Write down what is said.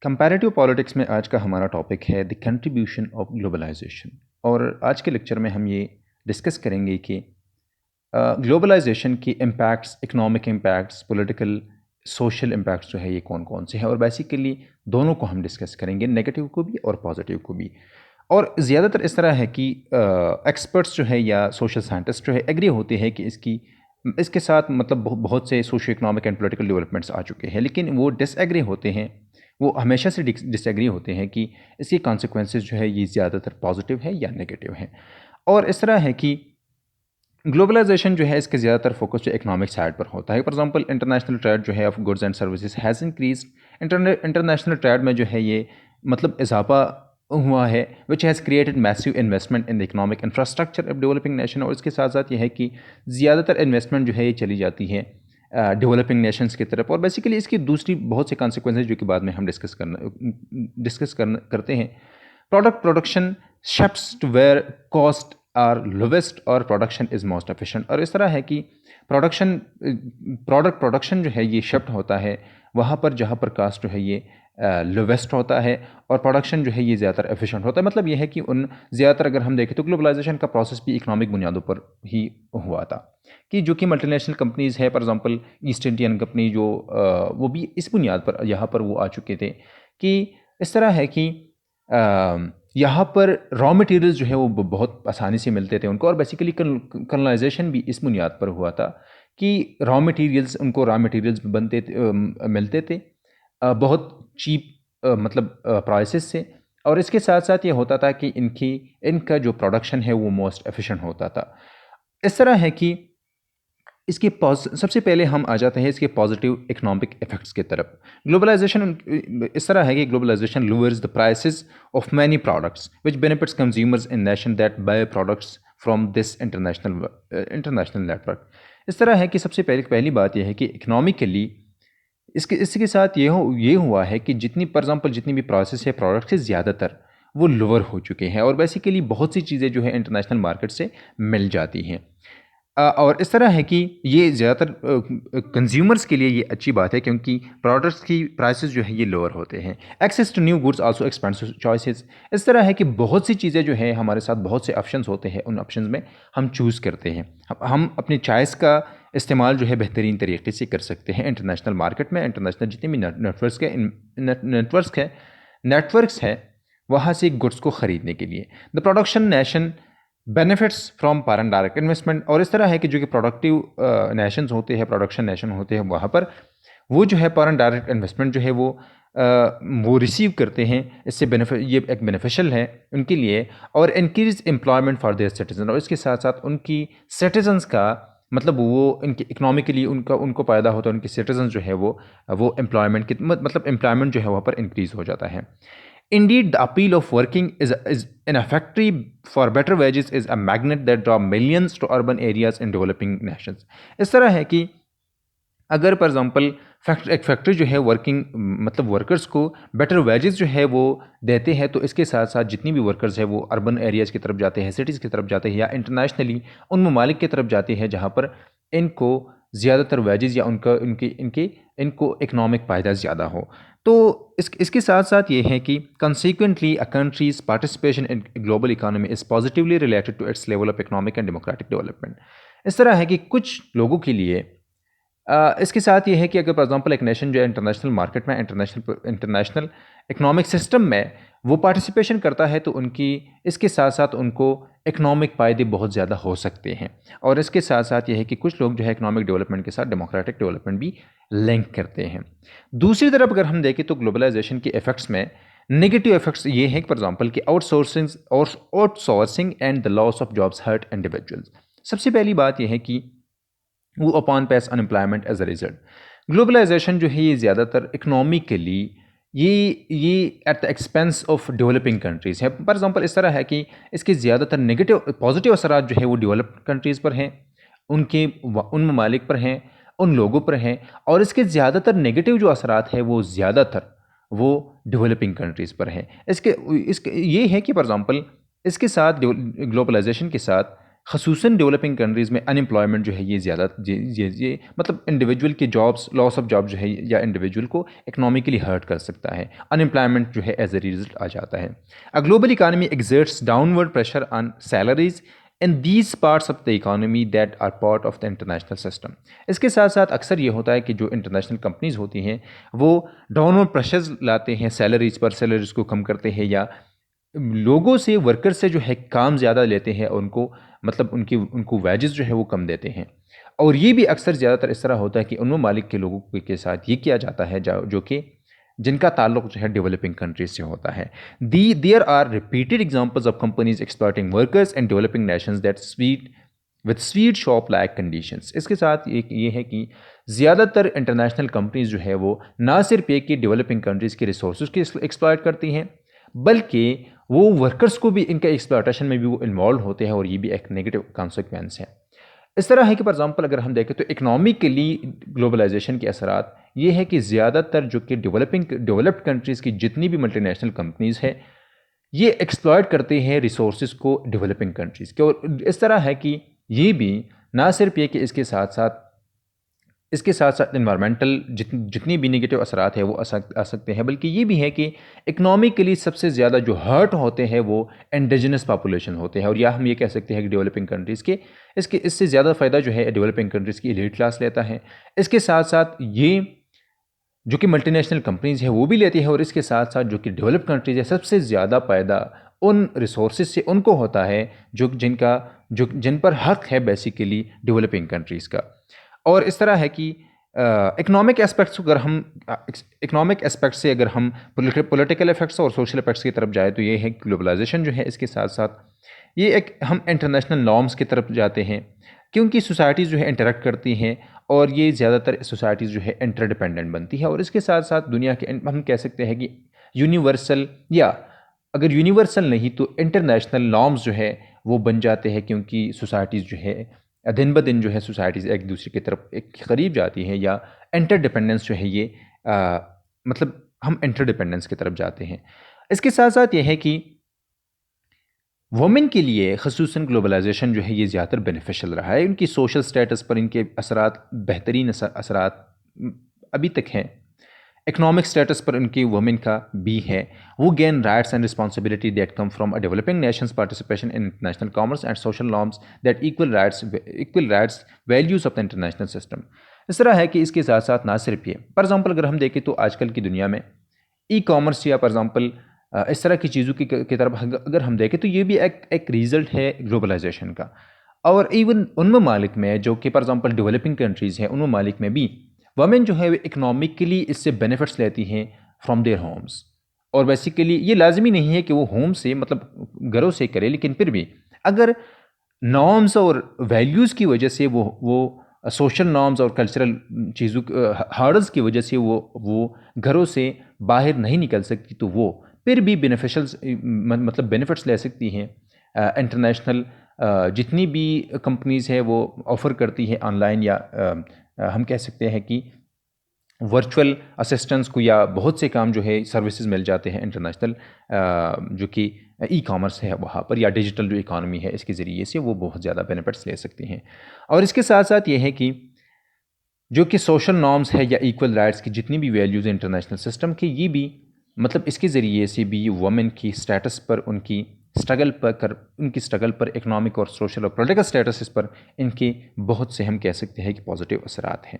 Comparative politics में आज का हमारा टॉपिक है द कंट्रीब्यूशन ऑफ ग्लोबलाइजेशन। और आज के लेक्चर में हम ये डिस्कस करेंगे कि ग्लोबलाइजेशन की impacts, economic impacts, political, social impacts जो है ये कौन कौन से हैं। और बेसिकली दोनों को हम डिस्कस करेंगे, नेगेटिव को भी और पॉजिटिव को भी। और ज़्यादातर इस तरह है कि एक्सपर्ट्स जो है या सोशल साइंटिस्ट जो है एग्री होते हैं कि इसके साथ मतलब बहुत से socio economic and political developments आ चुके हैं, लेकिन वो डिसएग्री होते हैं। वो हमेशा से डिसएग्री होते हैं कि इसके कॉन्सिक्वेंसेस जो है ये ज़्यादातर पॉजिटिव है या नेगेटिव है। और इस तरह है कि ग्लोबलाइजेशन जो है इसके ज़्यादातर फोकस जो इकोनॉमिक साइड पर होता है। फॉर एग्जांपल इंटरनेशनल ट्रेड जो है of goods and services has increase. International trade में जो है ये मतलब इजाफा हुआ है, which has created massive investment in the economic infrastructure of developing nation. और इसके साथ साथ ये है कि ज़्यादातर इन्वेस्टमेंट जो है ये चली जाती है डेवलपिंग नेशंस की तरफ। और बेसिकली इसकी दूसरी बहुत से कॉन्सिक्वेंसेज जो कि बाद में हम डिस्कस करते हैं। Production shifts to where cost are lowest और प्रोडक्शन इज़ मोस्ट एफिशिएंट। और इस तरह है कि प्रोडक्शन जो है ये शिफ्ट होता है वहाँ पर जहाँ पर कास्ट जो है ये लोवेस्ट होता है और प्रोडक्शन जो है ये ज़्यादातर एफिशिएंट होता है। मतलब ये है कि ज़्यादातर अगर हम देखें तो ग्लोबलाइजेशन का प्रोसेस भी इकोनॉमिक बुनियादों पर ही हुआ था कि जो कि मल्टीनेशनल कंपनीज़ है, for example east Indian company जो वो भी इस बुनियाद पर यहाँ पर वो आ चुके थे कि इस तरह है कि यहाँ पर रॉ मटेरियल्स जो है वो बहुत आसानी से मिलते थे उनको। और बेसिकली कॉलोनाइजेशन भी इस बुनियाद पर हुआ था कि रॉ मटेरियल्स मिलते थे बहुत चीप मतलब प्राइसेस से। और इसके साथ साथ ये होता था कि इनका जो प्रोडक्शन है वो मोस्ट एफिशिएंट होता था। इस तरह है कि सबसे पहले हम आ जाते हैं इसके पॉजिटिव इकोनॉमिक इफेक्ट्स की तरफ। ग्लोबलाइजेशन इस तरह है कि globalisation lowers the prices of many products which benefits consumers in nation that buy products from this international network. इस तरह है कि सबसे पहली बात यह है कि इकोनॉमिकली इसके साथ ये हुआ है कि फॉर एग्जांपल जितनी भी प्राइसेस है प्रोडक्ट से ज़्यादातर वो लोअर हो चुके हैं। और बेसिकली बहुत सी चीज़ें जो है इंटरनेशनल मार्केट से मिल जाती हैं। और इस तरह है कि ये ज़्यादातर कंज्यूमर्स के लिए ये अच्छी बात है क्योंकि प्रोडक्ट्स की प्राइसेस जो है ये लोअर होते हैं। Access to new goods also expensive choices. इस तरह है कि बहुत सी चीज़ें जो है हमारे साथ बहुत से ऑप्शंस होते हैं, उन ऑप्शंस में हम चूज़ करते हैं। हम अपनी चॉइस का इस्तेमाल जो है बेहतरीन तरीके से कर सकते हैं इंटरनेशनल मार्केट में। इंटरनेशनल जितने भी नेटवर्क्स है वहाँ से गुड्स को ख़रीदने के लिए। The production nation benefits from foreign direct investment. और इस तरह है कि जो कि प्रोडक्टिव नेशंस होते हैं, प्रोडक्शन नेशन होते हैं, वहाँ पर वो जो है फॉरेन डायरेक्ट इन्वेस्टमेंट जो है वो रिसीव करते हैं। इससे ये एक बेनिफिशियल है उनके लिए। और increase employment for their citizen. और इसके साथ साथ उनकी सिटीजन्स का मतलब वो इनके इकोनॉमिकली उनको फ़ायदा होता है। उनके सिटीजन जो है वो एम्प्लॉयमेंट की मतलब एम्प्लॉयमेंट जो है वहाँ पर इंक्रीज़ हो जाता है। Indeed, the appeal of working is in a factory for better wages is a magnet that draw millions to urban areas in developing nations. इस तरह है कि अगर फॉर एग्जांपल एक फैक्ट्री जो है वर्किंग मतलब वर्कर्स को बेटर वेजेस जो है वो देते हैं, तो इसके साथ साथ जितनी भी वर्कर्स है वो अर्बन एरियाज़ की तरफ जाते हैं, सिटीज़ की तरफ जाते हैं या इंटरनेशनली उन ममालिक की तरफ जाते हैं जहाँ पर इनको ज़्यादातर वेजेस या इनको इकोनॉमिक फ़ायदा ज़्यादा हो। तो इसके साथ साथ ये है कि consequently a country's participation in global economy is positively related to its level of economic and democratic development. इस तरह है कि कुछ लोगों के लिए इसके साथ ये है कि अगर फॉर एग्जांपल एक नेशन जो है इंटरनेशनल मार्केट में, इंटरनेशनल इकोनॉमिक सिस्टम में वो पार्टिसिपेशन करता है, तो इसके साथ साथ उनको इकोनॉमिक फ़ायदे बहुत ज़्यादा हो सकते हैं। और इसके साथ साथ ये है कि कुछ लोग जो है इकोनॉमिक डेवलपमेंट के साथ डेमोक्रेटिक डेवलपमेंट भी लिंक करते हैं। दूसरी तरफ अगर हम देखें तो ग्लोबलाइजेशन के इफेक्ट्स में नेगेटिव इफेक्ट्स ये हैं फॉर एग्जांपल कि outsourcing and the loss of jobs hurt individuals. सबसे पहली बात यह है कि वो often face unemployment as a result. Globalisation जो है ये ज़्यादातर इकनॉमिकली ये at the expense of developing countries है। फॉर एग्जांपल इस तरह है कि इसके ज़्यादातर नेगेटिव पॉजिटिव असरात जो है वो डेवलप्ड कंट्रीज़ पर हैं, उन ममालिक पर हैं, उन लोगों पर हैं। और इसके ज़्यादातर नेगेटिव जो असरात है वो ज़्यादातर वो डेवलपिंग कंट्रीज़ पर हैं। इसके ये है कि फॉर एग्जांपल इसके साथ ग्लोबलाइजेशन के साथ ख़ुसूसन डेवलपिंग कंट्रीज़ में अनएम्प्लॉयमेंट जो है ये ज़्यादा ये मतलब इंडिविजुअल के जॉब्स लॉस ऑफ जॉब जो है या इंडिविजुअल को इकोनॉमिकली हर्ट कर सकता है। अनएम्प्लॉयमेंट जो है एज ए रिजल्ट आ जाता है। A global economy exerts downward pressure on salaries in these parts of the economy that are part of the international system. इसके साथ साथ अक्सर ये होता है कि जो इंटरनेशनल कंपनीज़ होती हैं वो डाउनवर्ड प्रेशर्स लाते हैं सैलरीज पर, सैलरीज को कम करते हैं या लोगों से, वर्कर से जो है काम ज़्यादा लेते हैं, उनको मतलब उनको वेजेस जो है वो कम देते हैं। और ये भी अक्सर ज़्यादातर इस तरह होता है कि उन ममालिक के लोगों के साथ ये किया जाता है जो कि जिनका ताल्लुक जो है डेवलपिंग कंट्रीज से होता है। There are repeated examples of companies exploiting workers in developing nations that sweatshop like conditions. इसके साथ एक ये है कि ज़्यादातर इंटरनेशनल कंपनीज जो है वो ना सिर्फ एक कि डेवलपिंग कंट्रीज़ के रिसोर्स की एक्सप्लॉइट करती हैं, बल्कि वो वर्कर्स को भी इनका एक्सप्लॉयटेशन में भी वो इन्वॉल्व होते हैं, और ये भी एक नेगेटिव कॉन्सिक्वेंस है। इस तरह है कि फॉर एग्जांपल अगर हम देखें तो इकनॉमिकली ग्लोबलाइजेशन के असरात ये है कि ज़्यादातर जो कि डेवलप्ड कंट्रीज़ की जितनी भी मल्टीनेशनल कंपनीज़ है ये एक्सप्लॉयट करते हैं रिसोर्स को डेवलपिंग कंट्रीज़ के। और इस तरह है कि ये भी ना सिर्फ ये कि इसके साथ साथ इन्वायरमेंटल जितनी भी नेगेटिव असरात है वो आ सकते हैं, बल्कि ये भी है कि इकनॉमिकली सबसे ज़्यादा जो हर्ट होते हैं वो इंडिजिनस पॉपुलेशन होते हैं। और या हम ये कह सकते हैं कि डेवलपिंग कंट्रीज़ के इससे ज़्यादा फ़ायदा जो है डेवलपिंग कंट्रीज़ की एलीट क्लास लेता है। इसके साथ साथ ये जो कि मल्टीनेशनल कंपनीज़ है वो भी लेती है, और इसके साथ साथ जो कि डेवलप कंट्रीज़ है सबसे ज़्यादा फ़ायदा उन रिसोर्सेज से उनको होता है जिन पर हक है बेसिकली डेवलपिंग कंट्रीज़ का। और इस तरह है कि इकोनॉमिक एस्पेक्ट्स अगर हम इकोनॉमिक एस्पेक्ट से अगर हम पॉलिटिकल इफेक्ट्स और सोशल इफेक्ट्स की तरफ जाए तो ये है ग्लोबलाइजेशन जो है इसके साथ साथ ये एक हम इंटरनेशनल नॉर्म्स की तरफ जाते हैं, क्योंकि सोसाइटीज़ जो है इंटरेक्ट करती हैं और ये ज़्यादातर सोसाइटीज़ जो है इंटरडिपेंडेंट बनती है। और इसके साथ साथ दुनिया के हम कह सकते हैं कि यूनिवर्सल, या अगर यूनिवर्सल नहीं तो इंटरनेशनल नॉर्म्स जो है वो बन जाते हैं, क्योंकि सोसाइटीज़ जो है दिन ब दिन जो है सोसाइटीज़ एक दूसरे की तरफ एक करीब जाती हैं, या इंटरडिपेंडेंस जो है ये मतलब हम इंटरडिपेंडेंस की तरफ जाते हैं। इसके साथ साथ ये है कि वुमेन के लिए ख़ुसूसन ग्लोबलाइजेशन जो है ये ज़्यादातर बेनिफिशियल रहा है। उनकी सोशल स्टेटस पर इनके असरात बेहतरीन असरात अभी तक हैं। इकोनॉमिक स्टेटस पर उनकी वुमेन का भी है। वो gain rights and responsibility that come from a developing Nations participation in international commerce and social norms that equal rights values of the international system. इस तरह है कि इसके साथ साथ ना सिर्फ ये, फॉर एग्जाम्पल अगर हम देखें तो आजकल की दुनिया में ई कॉमर्स या फॉर एग्जाम्पल इस तरह की चीज़ों की तरफ अगर हम देखें तो ये भी एक रिज़ल्ट है ग्लोबलाइजेशन का। और इवन उन ममालिक में जो कि फॉर एग्जाम्पल डेवलपिंग कंट्रीज़ हैं, उन ममालिक में भी वमेन जो है वो इकनॉमिकली इससे बेनिफिट्स लेती हैं फ्रॉम देयर होम्स। और बेसिकली ये लाजमी नहीं है कि वो होम से मतलब घरों से करे, लेकिन फिर भी अगर नॉर्म्स और वैल्यूज़ की वजह से वो सोशल नॉर्म्स और कल्चरल चीज़ों हर्डल्स की वजह से वो घरों से बाहर नहीं निकल सकती, तो वो फिर भी मतलब बेनिफिट्स ले सकती हैं। इंटरनेशनल जितनी भी कंपनीज़ है वो ऑफ़र करती है ऑनलाइन, या हम कह सकते हैं कि वर्चुअल असिस्टेंस को, या बहुत से काम जो है सर्विसेज मिल जाते हैं इंटरनेशनल जो कि ई कॉमर्स है वहाँ पर, या डिजिटल जो इकानमी है इसके ज़रिए से वो बहुत ज़्यादा बेनिफिट्स ले सकते हैं। और इसके साथ साथ ये है कि जो कि सोशल नॉर्म्स है या इक्वल राइट्स की जितनी भी वैल्यूज़ इंटरनेशनल सिस्टम की, ये भी मतलब इसके ज़रिए से भी वुमेन की स्टेटस पर, उनकी स्ट्रगल पर इकनॉमिक और सोशल और पॉलिटिकल स्टेटस पर इनके बहुत से हम कह सकते हैं कि पॉजिटिव असरात हैं।